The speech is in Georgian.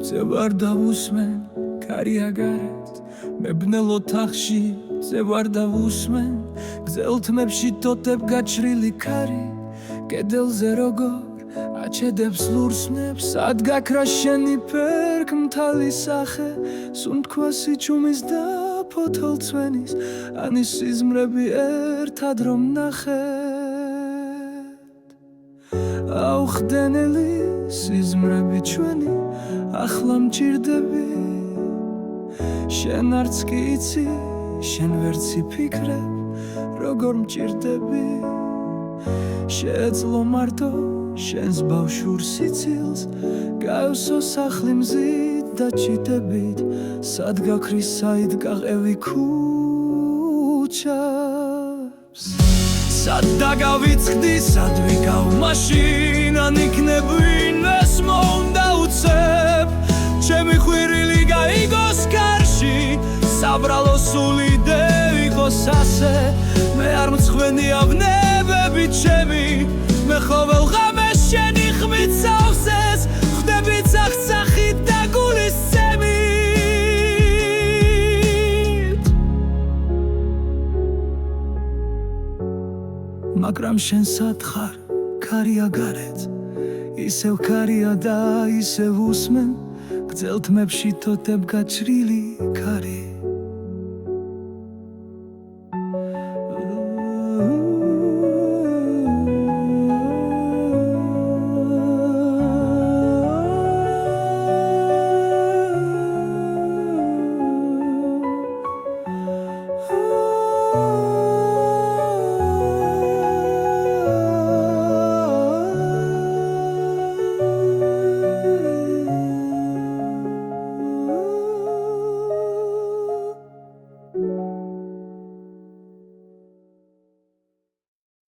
ზე ვარ დავუსმენ კარი აგარეთ მებნელ ოთახში ზე ვარ დავუსმენ გზელთმებში თოთებ გაჩრილი ქარი კედელზე როგორ აჩედებს ლურსმნებს სად გაქრა შენი ფერკმთალი სახე სუნთქვასი ჩუმის და ფოთოლცვენის ანის სიზმრები ერთად რომ ნახეთ აუხდენელი სიზმრები ჩვენი ახლა მჭირდები შენ არც კი იცი შენ ვერც იფიქრებ როგორ მჭირდები შეეძლო მარტო შენს ბავშვურ სიცილს გაევსო სახლი მზით და ჩიტებით სად გაქრის საით გაყევი ქუჩებს სად დაგავიწყდი სად ვიკავ მაშინან იქნებ ვინმეს მოუნდა უცებ ჩემი ხვირილი გაიგოს კარში საბრალო სული დევიყოს ასე მე არ მცხვენია ვნებები ჩემი მე ხოველ ღამეს შენი ხმით სავსეს ხვდები ცახცახით და გულის ცემით მაგრამ შენ სად ხარ ქარი აგარეთ ისევ ქარია და ისევ უსმენ გძელთმებში თოთებ გაჩრილი ქარი